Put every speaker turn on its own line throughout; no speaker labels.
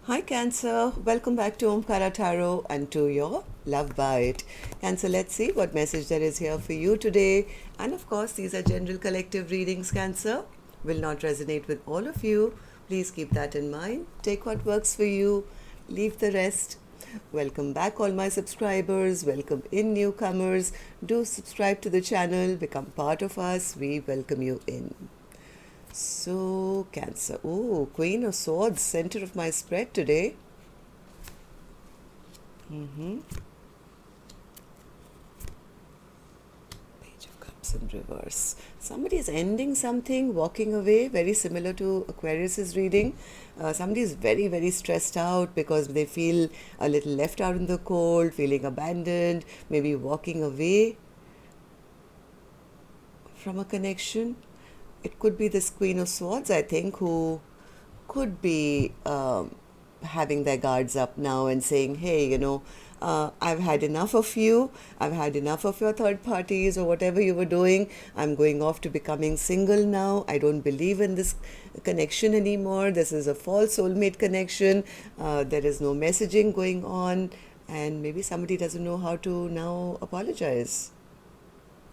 Hi Cancer, welcome back to Omkaratarot and to your Love Bite. Cancer, let's see what message there is here for you today. And of course, these are general collective readings, Cancer. Will not resonate with all of you. Please keep that in mind. Take what works for you, leave the rest. Welcome back all my subscribers, welcome in newcomers. Do subscribe to the channel, become part of us. We welcome you in. So, Cancer. Oh, Queen of Swords, center of my spread today. Page of Cups in reverse. Somebody is ending something, walking away, very similar to Aquarius's reading. Somebody is very, very stressed out because they feel a little left out in the cold, feeling abandoned, maybe walking away from a connection. It could be this Queen of Swords, I think, who could be having their guards up now and saying, hey, I've had enough of you. I've had enough of your third parties or whatever you were doing. I'm going off to becoming single now. I don't believe in this connection anymore. This is a false soulmate connection. There is no messaging going on. And maybe somebody doesn't know how to now apologize.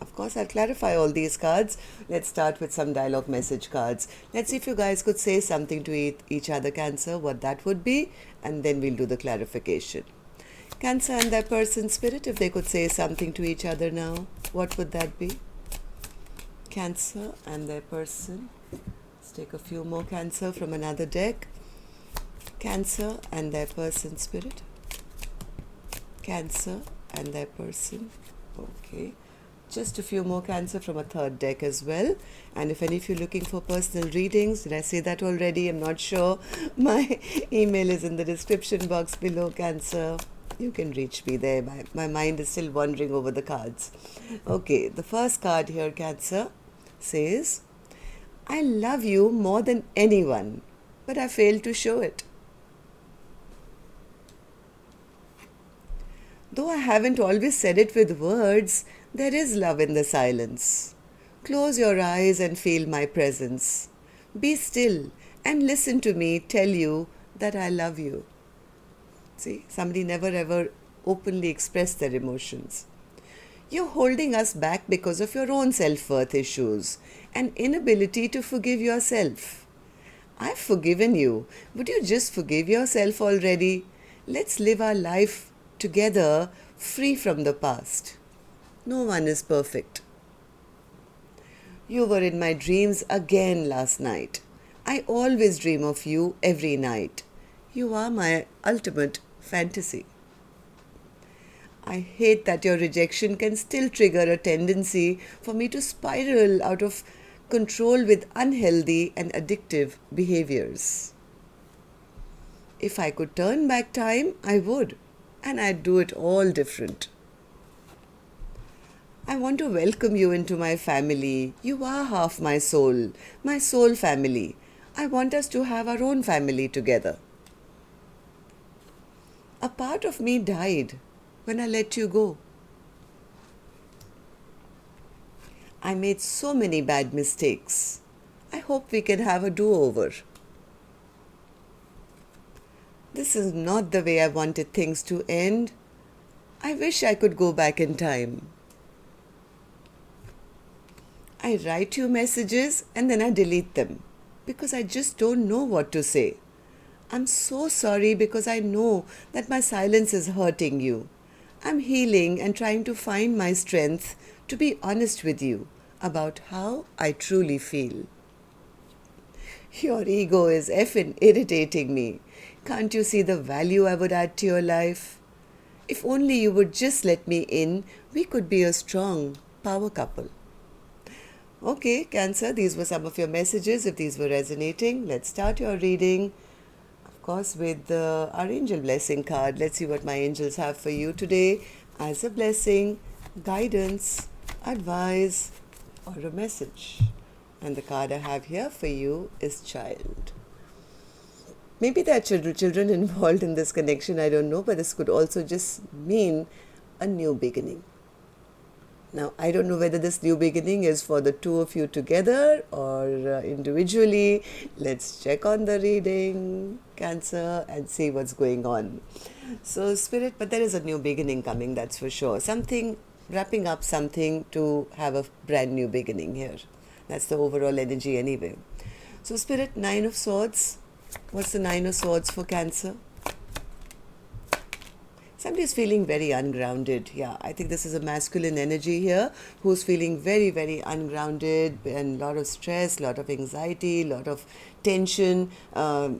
Of course, I'll clarify all these cards. Let's start with some dialogue message cards. Let's see if you guys could say something to each other, Cancer, what that would be, and then we'll do the clarification. Cancer and their person spirit, if they could say something to each other now, what would that be? Cancer and their person. Let's take a few more Cancer from another deck. Cancer and their person spirit. Cancer and their person. Okay. Just a few more Cancer from a third deck as well. And if any of you are looking for personal readings, did I say that already? I'm not sure. My email is in the description box below, Cancer. You can reach me there. My mind is still wandering over the cards. Okay, the first card here, Cancer, says, I love you more than anyone, but I failed to show it. Though I haven't always said it with words, there is love in the silence. Close your eyes and feel my presence. Be still and listen to me tell you that I love you. See, somebody never ever openly expressed their emotions. You're holding us back because of your own self-worth issues and inability to forgive yourself. I've forgiven you. Would you just forgive yourself already? Let's live our life together, free from the past. No one is perfect. You were in my dreams again last night. I always dream of you every night. You are my ultimate fantasy. I hate that your rejection can still trigger a tendency for me to spiral out of control with unhealthy and addictive behaviors. If I could turn back time, I would, and I'd do it all different. I want to welcome you into my family. You are half my soul family. I want us to have our own family together. A part of me died when I let you go. I made so many bad mistakes. I hope we can have a do-over. This is not the way I wanted things to end. I wish I could go back in time. I write you messages and then I delete them because I just don't know what to say. I'm so sorry because I know that my silence is hurting you. I'm healing and trying to find my strength to be honest with you about how I truly feel. Your ego is effing irritating me. Can't you see the value I would add to your life? If only you would just let me in, we could be a strong power couple. Okay, Cancer, these were some of your messages. If these were resonating, let's start your reading. Of course, with our angel blessing card. Let's see what my angels have for you today as a blessing, guidance, advice, or a message. And the card I have here for you is child. Maybe there are children involved in this connection, I don't know, but this could also just mean a new beginning. Now, I don't know whether this new beginning is for the two of you together or individually. Let's check on the reading, Cancer, and see what's going on. So, Spirit, but there is a new beginning coming, that's for sure. Something, wrapping up something to have a brand new beginning here. That's the overall energy anyway. So, Spirit, Nine of Swords. What's the Nine of Swords for Cancer? Somebody is feeling very ungrounded. Yeah, I think this is a masculine energy here who's feeling very, very ungrounded and a lot of stress, a lot of anxiety, a lot of tension.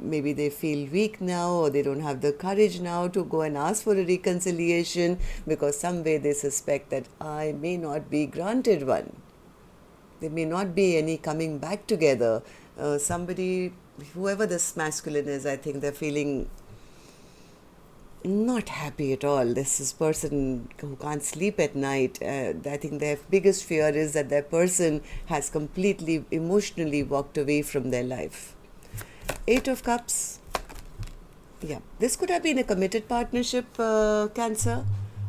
Maybe they feel weak now or they don't have the courage now to go and ask for a reconciliation because some way they suspect that I may not be granted one. There may not be any coming back together. Somebody, whoever this masculine is, I think they're feeling not happy at all. This is person who can't sleep at night. I think their biggest fear is that their person has completely emotionally walked away from their life. Eight of Cups. Yeah, this could have been a committed partnership, Cancer,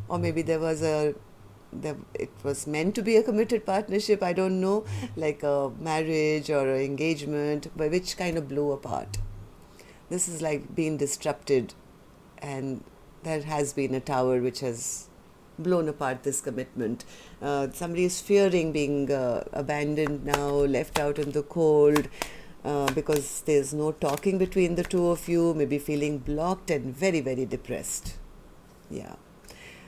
or maybe it was meant to be a committed partnership. I don't know, like a marriage or an engagement, but which kind of blew apart. This is like being disrupted. And there has been a tower which has blown apart this commitment. Somebody is fearing being abandoned now, left out in the cold, because there's no talking between the two of you, maybe feeling blocked and very, very depressed. Yeah.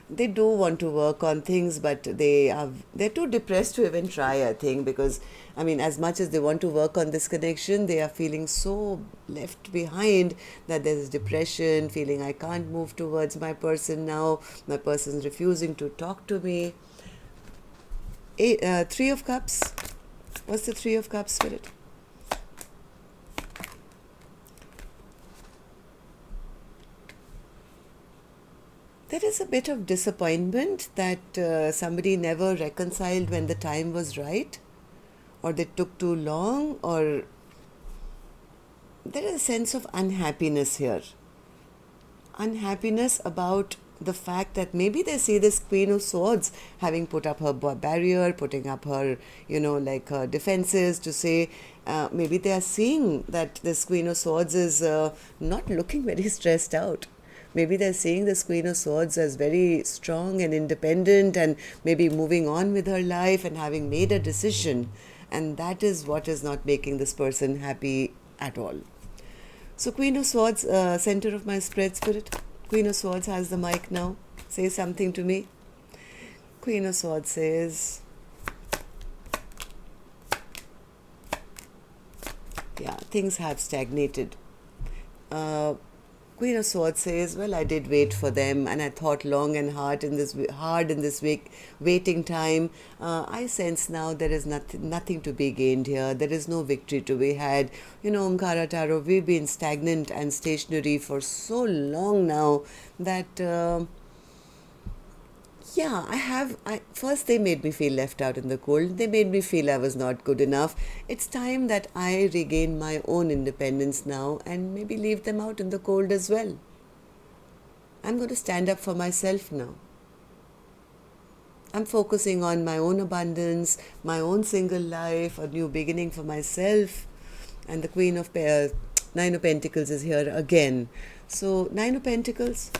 They do want to work on things, but they're too depressed to even try, I think, because, I mean, as much as they want to work on this connection, they are feeling so left behind that there's depression, feeling I can't move towards my person now, my person's refusing to talk to me. Three of Cups. What's the Three of Cups, Spirit? There is a bit of disappointment that somebody never reconciled when the time was right, or they took too long, or there is a sense of unhappiness here. Unhappiness about the fact that maybe they see this Queen of Swords having put up her barrier, putting up her, like her defenses to say, maybe they are seeing that this Queen of Swords is not looking very stressed out. Maybe they're seeing this Queen of Swords as very strong and independent and maybe moving on with her life and having made a decision. And that is what is not making this person happy at all. So Queen of Swords, center of my spread, Spirit. Queen of Swords has the mic now. Say something to me. Queen of Swords says, yeah, things have stagnated. Queen of Swords says, well, I did wait for them and I thought long and hard in this waiting time. I sense now there is nothing to be gained here. There is no victory to be had. Omkaratarot, we've been stagnant and stationary for so long now that first they made me feel left out in the cold. They made me feel I was not good enough. It's time that I regain my own independence now and maybe leave them out in the cold as well. I'm going to stand up for myself now. I'm focusing on my own abundance, my own single life, a new beginning for myself. And the Nine of Pentacles is here again. So Nine of Pentacles.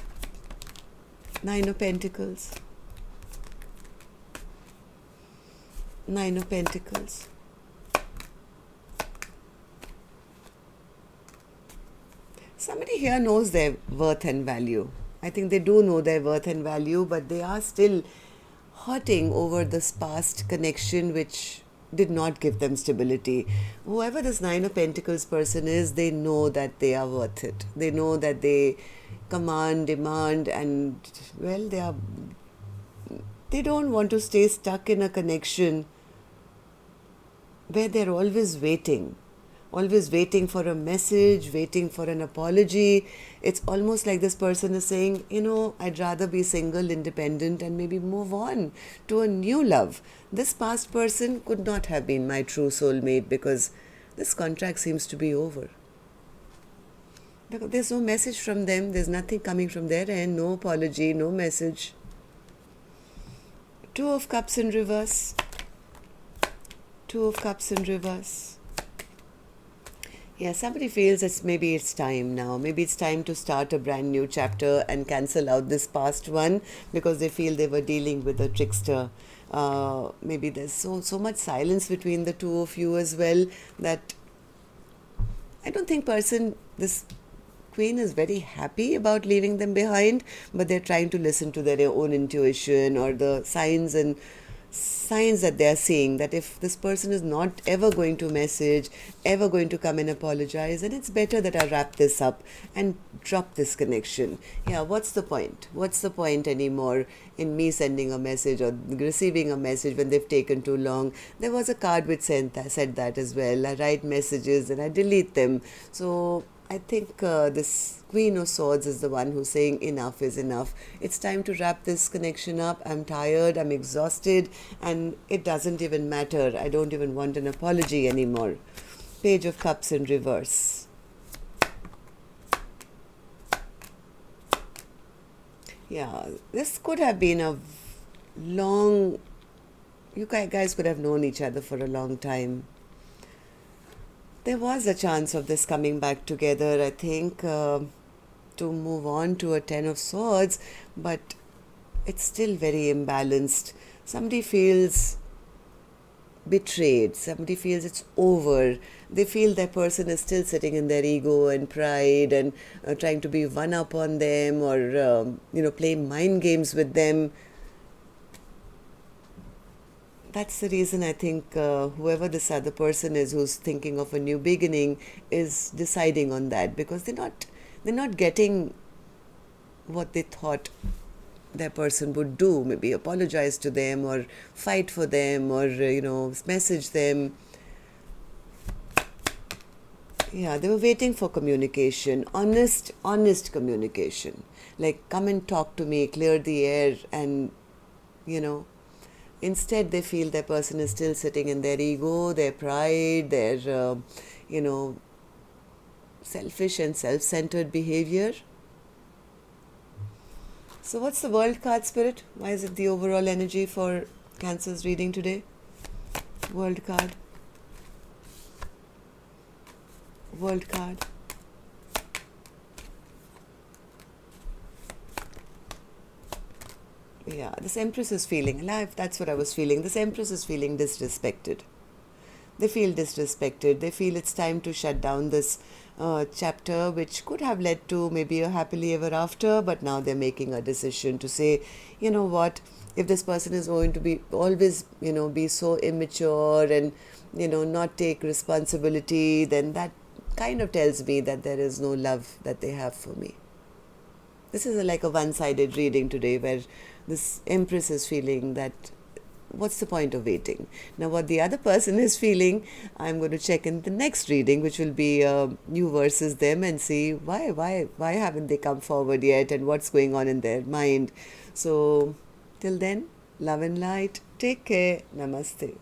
Nine of Pentacles. Nine of Pentacles. Somebody here knows their worth and value. I think they do know their worth and value, but they are still hurting over this past connection which did not give them stability. Whoever this Nine of Pentacles person is, they know that they are worth it. They know that they command, demand, and, well, they don't want to stay stuck in a connection where they're always waiting for a message, waiting for an apology. It's almost like this person is saying, I'd rather be single, independent, and maybe move on to a new love. This past person could not have been my true soulmate because this contract seems to be over. There's no message from them. There's nothing coming from their end. No apology, no message. Two of Cups in reverse. Two of Cups in reverse. Yeah, somebody feels maybe it's time now. Maybe it's time to start a brand new chapter and cancel out this past one because they feel they were dealing with a trickster. Maybe there's so much silence between the two of you as well that I don't think this Queen is very happy about leaving them behind, but they're trying to listen to their own intuition or the signs that they're seeing, that if this person is not ever going to message, ever going to come and apologize, then it's better that I wrap this up and drop this connection. Yeah, what's the point? What's the point anymore in me sending a message or receiving a message when they've taken too long? There was a card which said that as well. I write messages and I delete them. So I think this Queen of Swords is the one who's saying enough is enough. It's time to wrap this connection up. I'm tired, I'm exhausted, and it doesn't even matter. I don't even want an apology anymore. Page of Cups in reverse. Yeah, this could have been a long... You guys could have known each other for a long time. There was a chance of this coming back together, I think, to move on to a Ten of Swords, but it's still very imbalanced. Somebody feels betrayed. Somebody feels it's over. They feel that person is still sitting in their ego and pride and trying to be one up on them or, playing mind games with them. That's the reason I think whoever this other person is who's thinking of a new beginning is deciding on that, because they're not getting what they thought their person would do. Maybe apologize to them or fight for them or message them. Yeah, they were waiting for communication, honest communication. Like, come and talk to me, clear the air, and instead, they feel their person is still sitting in their ego, their pride, their, selfish and self-centered behavior. So what's the World card, Spirit? Why is it the overall energy for Cancer's reading today? World card. World card. Yeah, this Empress is feeling alive. That's what I was feeling. This Empress is feeling disrespected. They feel disrespected. They feel it's time to shut down this chapter, which could have led to maybe a happily ever after, but now they're making a decision to say, you know what, if this person is going to be always, be so immature and, not take responsibility, then that kind of tells me that there is no love that they have for me. This is like a one-sided reading today where this Empress is feeling that what's the point of waiting? Now what the other person is feeling, I'm going to check in the next reading, which will be you versus them, and see why haven't they come forward yet and what's going on in their mind. So till then, love and light. Take care. Namaste.